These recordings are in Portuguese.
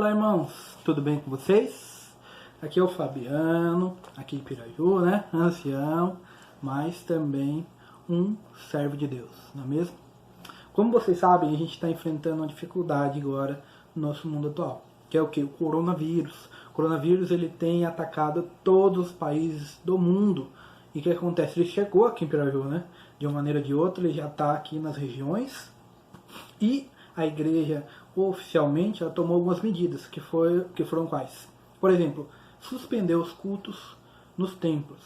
Fala, irmãos, tudo bem com vocês? Aqui é o Fabiano, aqui em Piraju, né? Ancião, mas também um servo de Deus, não é mesmo? Como vocês sabem, a gente está enfrentando uma dificuldade agora no nosso mundo atual, que é o que? O coronavírus. O coronavírus ele tem atacado todos os países do mundo. E o que acontece? Ele chegou aqui em Piraju, né? De uma maneira ou de outra, ele já está aqui nas regiões. E a igreja, oficialmente, ela tomou algumas medidas, que foram quais? Por exemplo, suspender os cultos nos templos.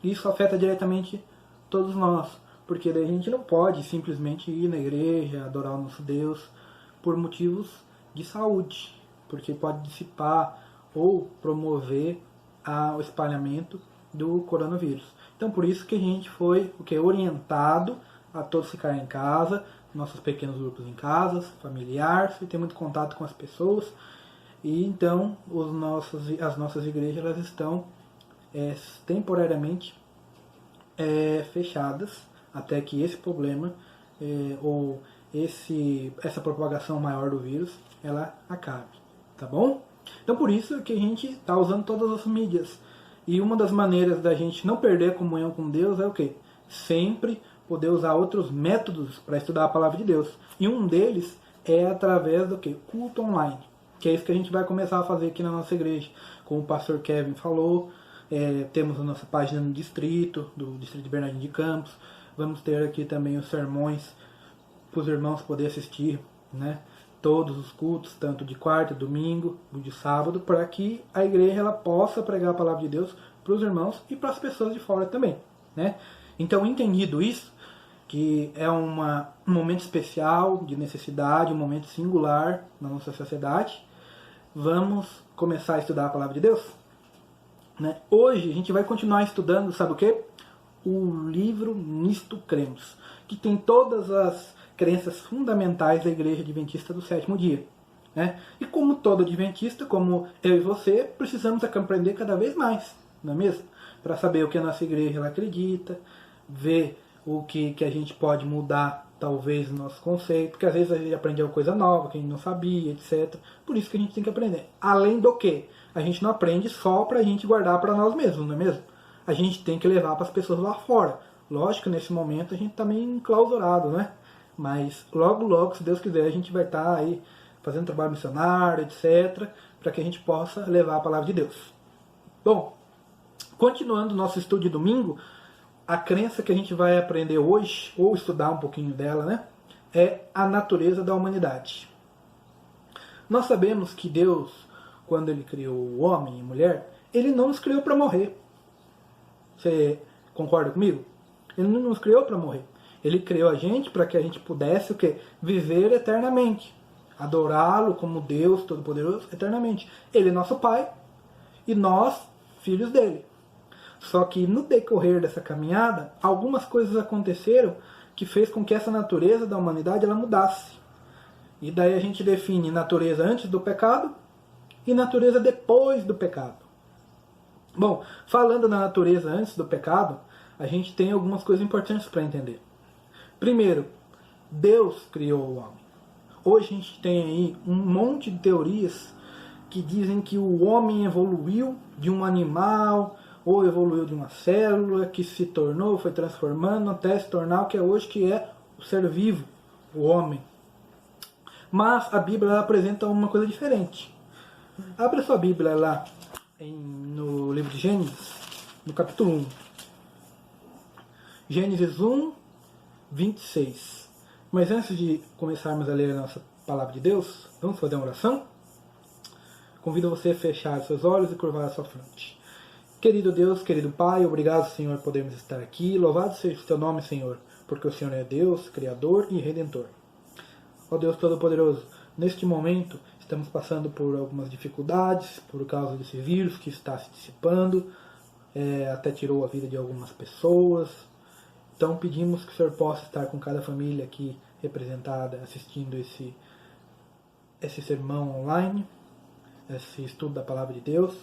Isso afeta diretamente todos nós, porque daí a gente não pode simplesmente ir na igreja, adorar o nosso Deus, por motivos de saúde, porque pode dissipar ou promover o espalhamento do coronavírus. Então por isso que a gente foi orientado a todos ficarem em casa, nossos pequenos grupos em casa, familiares, e ter muito contato com as pessoas. E então as nossas igrejas elas estão temporariamente fechadas até que esse problema ou essa propagação maior do vírus ela acabe, tá bom? Então por isso que a gente está usando todas as mídias. E uma das maneiras da gente não perder a comunhão com Deus é o quê? Sempre poder usar outros métodos para estudar a palavra de Deus. E um deles é através do quê? Culto online. Que é isso que a gente vai começar a fazer aqui na nossa igreja. Como o pastor Kevin falou, temos a nossa página no distrito, do distrito de Bernardino de Campos. Vamos ter aqui também os sermões para os irmãos poderem assistir, né? Todos os cultos, tanto de quarta, domingo, de sábado, para que a igreja ela possa pregar a palavra de Deus para os irmãos e para as pessoas de fora também, né? Então, entendido isso, que é um momento especial de necessidade, um momento singular na nossa sociedade, vamos começar a estudar a palavra de Deus? Né? Hoje a gente vai continuar estudando, sabe o quê? O livro Nisto Cremos, que tem todas as crenças fundamentais da Igreja Adventista do Sétimo Dia. Né? E como todo adventista, como eu e você, precisamos aprender cada vez mais, não é mesmo? Para saber o que a nossa igreja ela acredita, ver o que a gente pode mudar, talvez, no nosso conceito, porque às vezes a gente aprendeu coisa nova, que a gente não sabia, etc. Por isso que a gente tem que aprender. Além do que, a gente não aprende só para a gente guardar para nós mesmos, não é mesmo? A gente tem que levar para as pessoas lá fora. Lógico que nesse momento a gente está meio enclausurado, né? Mas logo, logo, se Deus quiser, a gente vai estar aí fazendo trabalho missionário, etc., para que a gente possa levar a palavra de Deus. Bom, continuando o nosso estudo de domingo, a crença que a gente vai aprender hoje, ou estudar um pouquinho dela, né, é a natureza da humanidade. Nós sabemos que Deus, quando Ele criou o homem e a mulher, Ele não nos criou para morrer. Você concorda comigo? Ele não nos criou para morrer. Ele criou a gente para que a gente pudesse o quê? Viver eternamente. Adorá-lo como Deus Todo-Poderoso eternamente. Ele é nosso Pai e nós, filhos dele. Só que no decorrer dessa caminhada, algumas coisas aconteceram que fez com que essa natureza da humanidade ela mudasse. E daí a gente define natureza antes do pecado e natureza depois do pecado. Bom, falando na natureza antes do pecado, a gente tem algumas coisas importantes para entender. Primeiro, Deus criou o homem. Hoje a gente tem aí um monte de teorias que dizem que o homem evoluiu de um animal ou evoluiu de uma célula que se tornou, foi transformando até se tornar o que é hoje, que é o ser vivo, o homem. Mas a Bíblia ela apresenta uma coisa diferente. Abra sua Bíblia lá no livro de Gênesis, no capítulo 1. Gênesis 1, 26. Mas antes de começarmos a ler a nossa palavra de Deus, vamos fazer uma oração? Convido você a fechar seus olhos e curvar a sua fronte. Querido Deus, querido Pai, obrigado, Senhor, por podermos estar aqui. Louvado seja o Teu nome, Senhor, porque o Senhor é Deus, Criador e Redentor. Ó Deus Todo-Poderoso, neste momento estamos passando por algumas dificuldades por causa desse vírus que está se dissipando, até tirou a vida de algumas pessoas. Então pedimos que o Senhor possa estar com cada família aqui representada, assistindo esse sermão online, esse estudo da Palavra de Deus.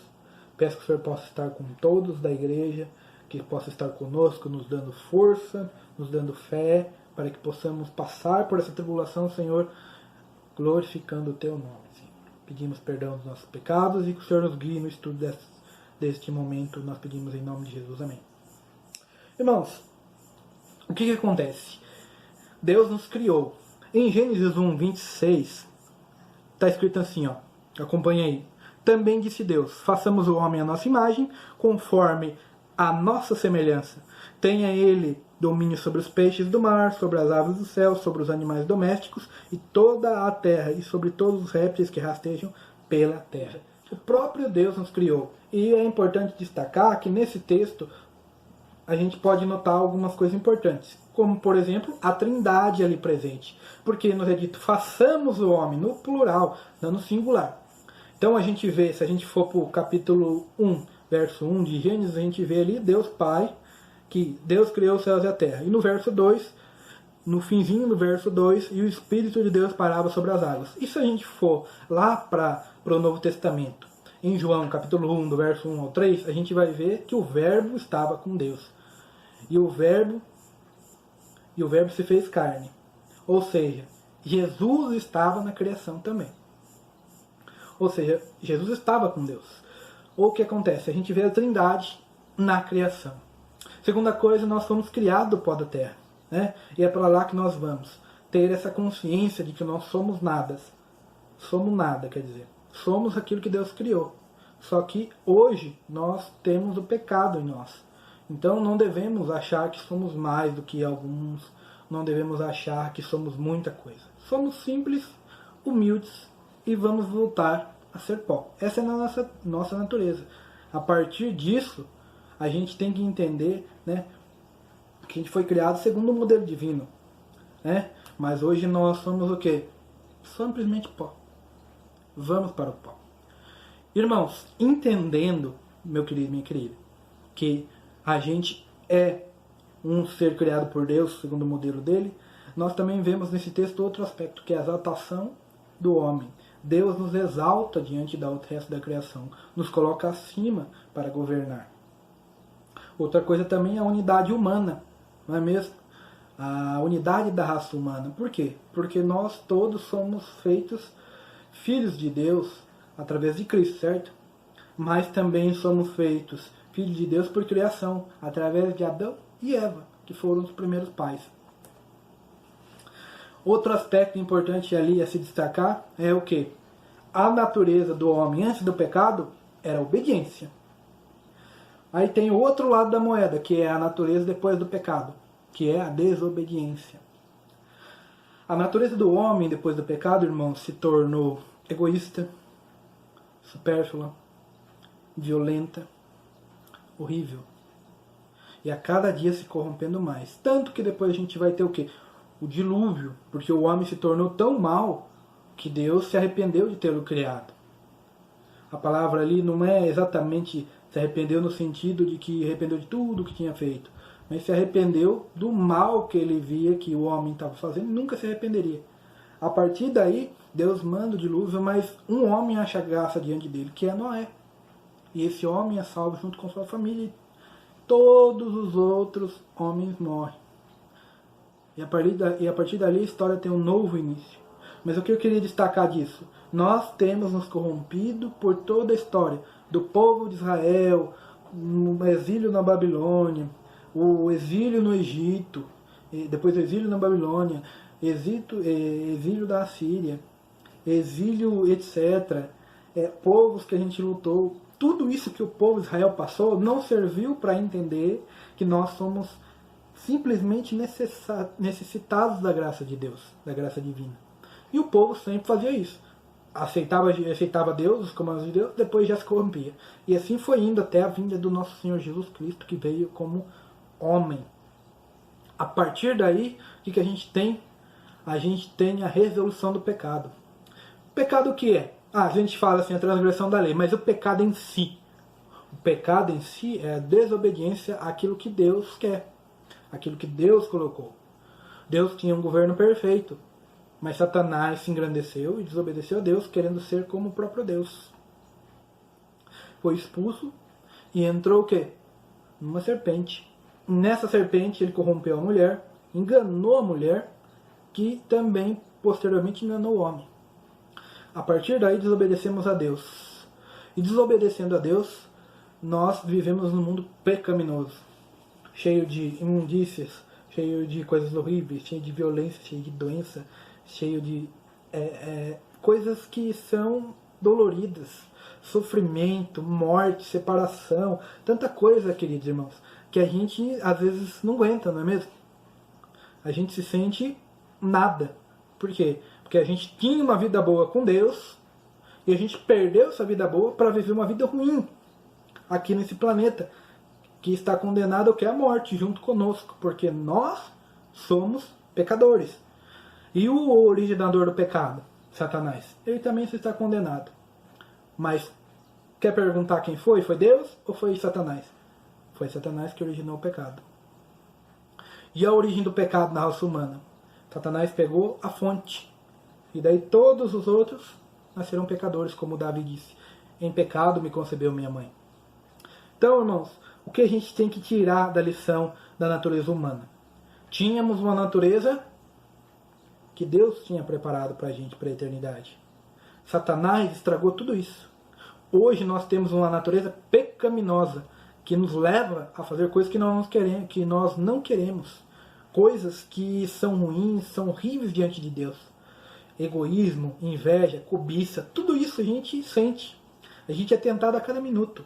Peço que o Senhor possa estar com todos da igreja, que possa estar conosco, nos dando força, nos dando fé, para que possamos passar por essa tribulação, Senhor, glorificando o Teu nome, Senhor. pedimos perdão dos nossos pecados e que o Senhor nos guie no estudo deste momento. Nós pedimos em nome de Jesus. Amém. Irmãos, o que acontece? Deus nos criou. Em Gênesis 1, 26, está escrito assim, ó, acompanha aí. Também disse Deus, façamos o homem à nossa imagem, conforme a nossa semelhança. Tenha ele domínio sobre os peixes do mar, sobre as aves do céu, sobre os animais domésticos e toda a terra, e sobre todos os répteis que rastejam pela terra. O próprio Deus nos criou. E é importante destacar que nesse texto a gente pode notar algumas coisas importantes, como, por exemplo, a trindade ali presente. Porque nos é dito, façamos o homem, no plural, não no singular. Então a gente vê, se a gente for para o capítulo 1, verso 1 de Gênesis, a gente vê ali Deus Pai, que Deus criou os céus e a terra. E no verso 2, no finzinho do verso 2, e o Espírito de Deus parava sobre as águas. E se a gente for lá para o Novo Testamento, em João capítulo 1, do verso 1 ao 3, a gente vai ver que o Verbo estava com Deus. E o Verbo se fez carne. Ou seja, Jesus estava na criação também. Ou seja, Jesus estava com Deus. Ou o que acontece? A gente vê a trindade na criação. Segunda coisa, nós fomos criados do pó da terra. Né? E é para lá que nós vamos. Ter essa consciência de que nós somos nada. Somos nada, quer dizer. Somos aquilo que Deus criou. Só que hoje nós temos o pecado em nós. Então não devemos achar que somos mais do que alguns. Não devemos achar que somos muita coisa. Somos simples, humildes e vamos voltar a ser pó. Essa é a nossa natureza. A partir disso, a gente tem que entender, né, que a gente foi criado segundo o modelo divino. Né? Mas hoje nós somos o quê? Simplesmente pó. Vamos para o pó. Irmãos, entendendo, meu querido, minha querida, que a gente é um ser criado por Deus, segundo o modelo dele, nós também vemos nesse texto outro aspecto, que é a exaltação do homem. Deus nos exalta diante do resto da criação, nos coloca acima para governar. Outra coisa também é a unidade humana, não é mesmo? A unidade da raça humana. Por quê? Porque nós todos somos feitos filhos de Deus através de Cristo, certo? Mas também somos feitos filhos de Deus por criação, através de Adão e Eva, que foram os primeiros pais. Outro aspecto importante ali a se destacar é o que? A natureza do homem antes do pecado era a obediência. Aí tem o outro lado da moeda, que é a natureza depois do pecado, que é a desobediência. A natureza do homem depois do pecado, irmão, se tornou egoísta, supérflua, violenta, horrível. E a cada dia se corrompendo mais. Tanto que depois a gente vai ter o quê? O dilúvio, porque o homem se tornou tão mal que Deus se arrependeu de tê-lo criado. A palavra ali não é exatamente se arrependeu no sentido de que arrependeu de tudo que tinha feito, mas se arrependeu do mal que ele via que o homem estava fazendo e nunca se arrependeria. A partir daí, Deus manda o dilúvio, mas um homem acha graça diante dele, que é Noé. E esse homem é salvo junto com sua família. E todos os outros homens morrem. E a partir dali a história tem um novo início. Mas o que eu queria destacar disso? Nós temos nos corrompido por toda a história do povo de Israel, o exílio na Babilônia, o exílio no Egito, depois o exílio na Babilônia, exílio da Assíria, exílio etc. Povos que a gente lutou. Tudo isso que o povo de Israel passou não serviu para entender que nós somos simplesmente necessitados da graça de Deus, da graça divina. E o povo sempre fazia isso. Aceitava Deus, os comandos de Deus, depois já se corrompia. E assim foi indo até a vinda do nosso Senhor Jesus Cristo, que veio como homem. A partir daí, o que a gente tem? A gente tem a resolução do pecado. O pecado o que é? A gente fala assim, a transgressão da lei, mas o pecado em si. O pecado em si é a desobediência àquilo que Deus quer, aquilo que Deus colocou. Deus tinha um governo perfeito, mas Satanás se engrandeceu e desobedeceu a Deus, querendo ser como o próprio Deus. Foi expulso e entrou o quê? Numa serpente. Nessa serpente ele corrompeu a mulher, enganou a mulher, que também posteriormente enganou o homem. a partir daí desobedecemos a Deus. E desobedecendo a Deus, nós vivemos num mundo pecaminoso, cheio de imundícias, cheio de coisas horríveis, cheio de violência, cheio de doença, cheio de coisas que são doloridas, sofrimento, morte, separação, tanta coisa, queridos irmãos, que a gente às vezes não aguenta, não é mesmo? A gente se sente nada. Por quê? Porque a gente tinha uma vida boa com Deus e a gente perdeu essa vida boa para viver uma vida ruim aqui nesse planeta, que está condenado ao que é a morte junto conosco, porque nós somos pecadores. E o originador do pecado, Satanás, ele também está condenado. Mas quer perguntar quem foi? Foi Deus ou foi Satanás? Foi Satanás que originou o pecado. E a origem do pecado na raça humana? Satanás pegou a fonte. E daí todos os outros nasceram pecadores, como Davi disse. Em pecado me concebeu minha mãe. Então, irmãos, o que a gente tem que tirar da lição da natureza humana? Tínhamos uma natureza que Deus tinha preparado para a gente para a eternidade. Satanás estragou tudo isso. Hoje nós temos uma natureza pecaminosa que nos leva a fazer coisas que nós não queremos. Coisas que são ruins, são horríveis diante de Deus. Egoísmo, inveja, cobiça, tudo isso a gente sente. A gente é tentado a cada minuto.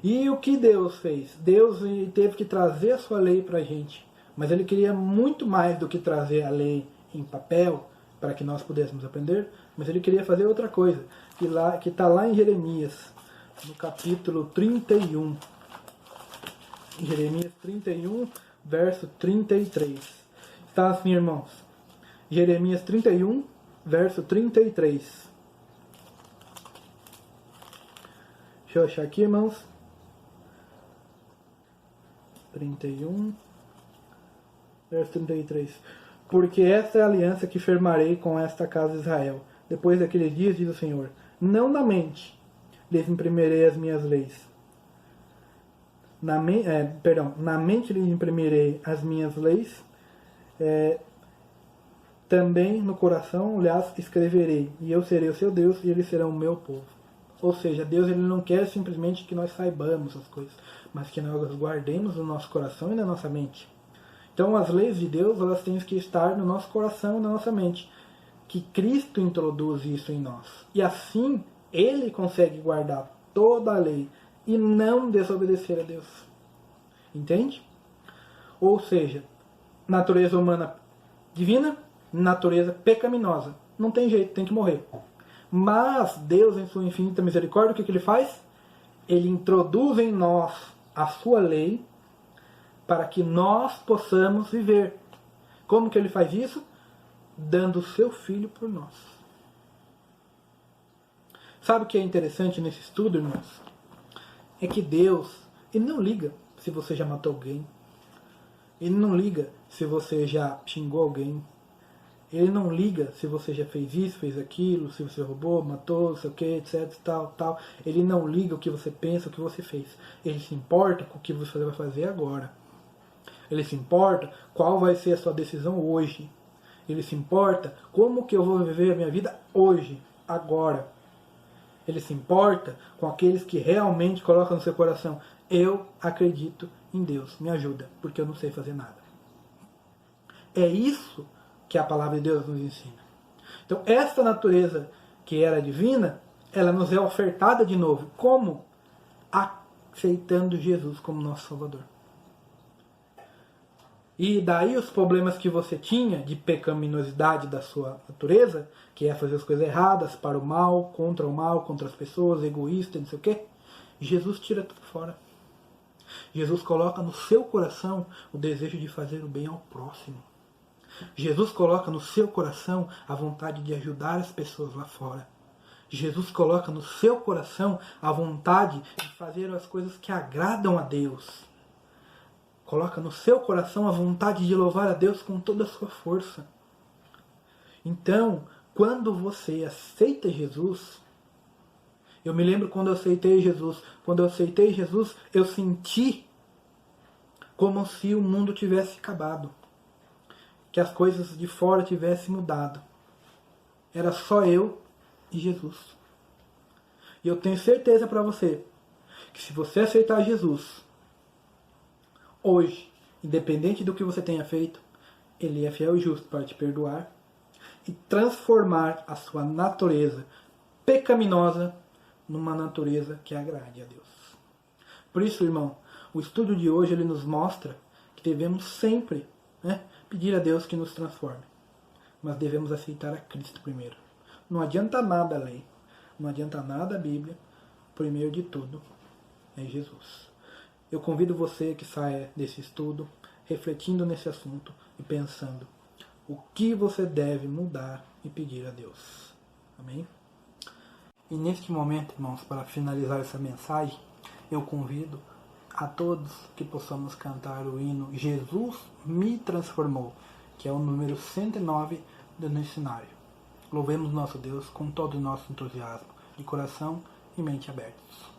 E o que Deus fez? Deus teve que trazer a sua lei para a gente. Mas Ele queria muito mais do que trazer a lei em papel para que nós pudéssemos aprender. Mas Ele queria fazer outra coisa, que está lá em Jeremias, no capítulo 31. Em Jeremias 31, verso 33. Está assim, irmãos. Jeremias 31, verso 33. Deixa eu achar aqui, irmãos. 31, verso 33. Porque esta é a aliança que firmarei com esta casa de Israel. Depois daqueles dias, diz o Senhor, não na mente lhes imprimirei as minhas leis. Na mente lhes imprimirei as minhas leis, também no coração lhes escreverei, e eu serei o seu Deus, e eles serão o meu povo. Ou seja, Deus ele não quer simplesmente que nós saibamos as coisas, mas que nós as guardemos no nosso coração e na nossa mente. Então as leis de Deus elas têm que estar no nosso coração e na nossa mente. Que Cristo introduz isso em nós. E assim Ele consegue guardar toda a lei e não desobedecer a Deus. Entende? Ou seja, natureza humana divina, natureza pecaminosa. Não tem jeito, tem que morrer. Mas Deus, em sua infinita misericórdia, o que Ele faz? Ele introduz em nós a sua lei para que nós possamos viver. Como que Ele faz isso? Dando o seu Filho por nós. Sabe o que é interessante nesse estudo, irmãos? É que Deus, Ele não liga se você já matou alguém. Ele não liga se você já xingou alguém. Ele não liga se você já fez isso, fez aquilo, se você roubou, matou, não sei o que, etc, tal. Ele não liga o que você pensa, o que você fez. Ele se importa com o que você vai fazer agora. Ele se importa qual vai ser a sua decisão hoje. Ele se importa como que eu vou viver a minha vida hoje, agora. Ele se importa com aqueles que realmente colocam no seu coração, eu acredito em Deus, me ajuda, porque eu não sei fazer nada. É isso que a palavra de Deus nos ensina. Então, essa natureza que era divina, ela nos é ofertada de novo. Como? Aceitando Jesus como nosso Salvador. E daí os problemas que você tinha de pecaminosidade da sua natureza, que é fazer as coisas erradas, para o mal, contra as pessoas, egoísta, não sei o quê, Jesus tira tudo fora. Jesus coloca no seu coração o desejo de fazer o bem ao próximo. Jesus coloca no seu coração a vontade de ajudar as pessoas lá fora. Jesus coloca no seu coração a vontade de fazer as coisas que agradam a Deus. Coloca no seu coração a vontade de louvar a Deus com toda a sua força. Então, quando você aceita Jesus, eu me lembro quando eu aceitei Jesus. Quando eu aceitei Jesus, eu senti como se o mundo tivesse acabado. Que as coisas de fora tivessem mudado. Era só eu e Jesus. E eu tenho certeza para você que se você aceitar Jesus hoje, independente do que você tenha feito, Ele é fiel e justo para te perdoar e transformar a sua natureza pecaminosa numa natureza que agrade a Deus. Por isso, irmão, o estudo de hoje ele nos mostra que devemos sempre, pedir a Deus que nos transforme. Mas devemos aceitar a Cristo primeiro. Não adianta nada a lei, não adianta nada a Bíblia, o primeiro de tudo é Jesus. Eu convido você que saia desse estudo refletindo nesse assunto e pensando o que você deve mudar e pedir a Deus. Amém? E neste momento, irmãos, para finalizar essa mensagem, eu convido a todos que possamos cantar o hino Jesus me transformou, que é o número 109 do missionário. Louvemos nosso Deus com todo o nosso entusiasmo, de coração e mente abertos.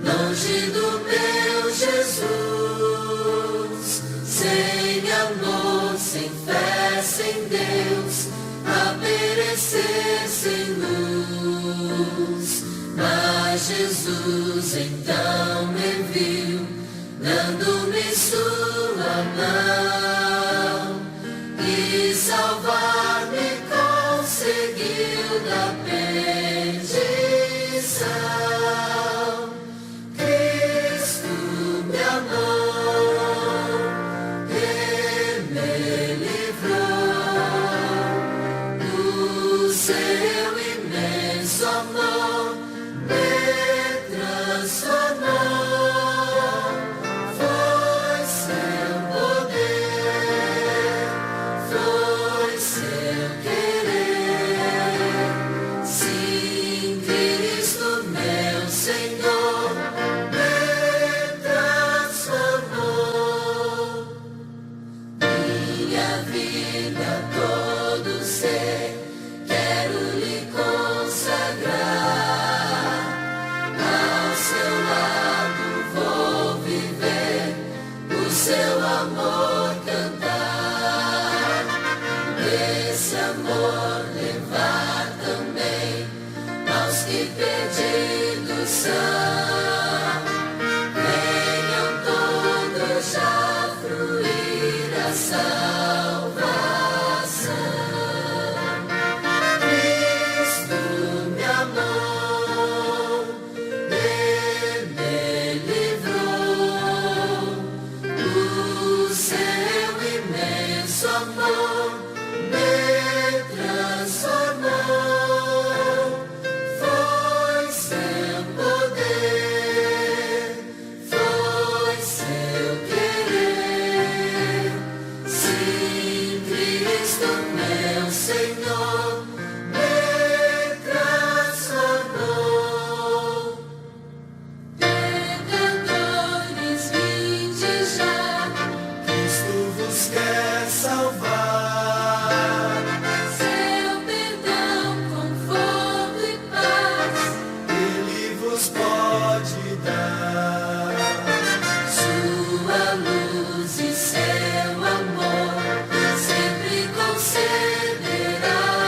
Longe do meu Jesus, sem amor, sem fé, sem Deus, a perecer sem luz. Mas Jesus então me viu, dando-me sua mão, e salvar-me conseguiu da perdição. Sempre concederá.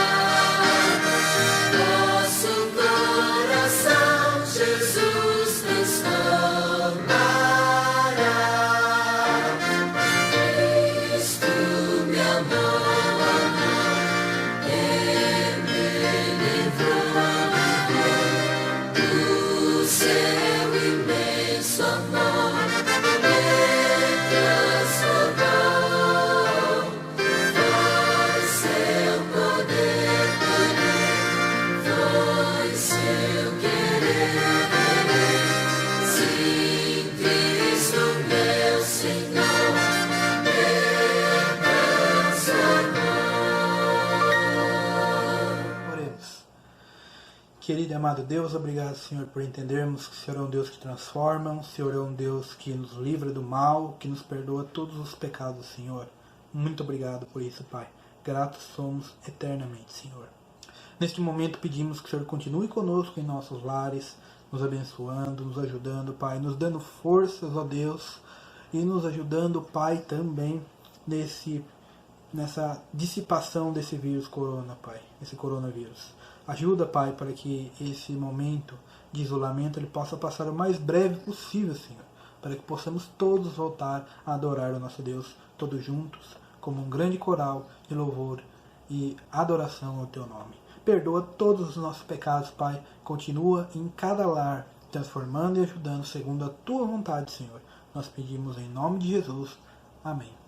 Querido e amado Deus, obrigado, Senhor, por entendermos que o Senhor é um Deus que transforma, o Senhor é um Deus que nos livra do mal, que nos perdoa todos os pecados, Senhor. Muito obrigado por isso, Pai. Gratos somos eternamente, Senhor. Neste momento pedimos que o Senhor continue conosco em nossos lares, nos abençoando, nos ajudando, Pai, nos dando forças, ó Deus, e nos ajudando, Pai, também nessa dissipação desse vírus corona, Pai, esse coronavírus. Ajuda, Pai, para que esse momento de isolamento ele possa passar o mais breve possível, Senhor, para que possamos todos voltar a adorar o nosso Deus, todos juntos, como um grande coral de louvor e adoração ao Teu nome. Perdoa todos os nossos pecados, Pai, continua em cada lar, transformando e ajudando segundo a Tua vontade, Senhor. Nós pedimos em nome de Jesus. Amém.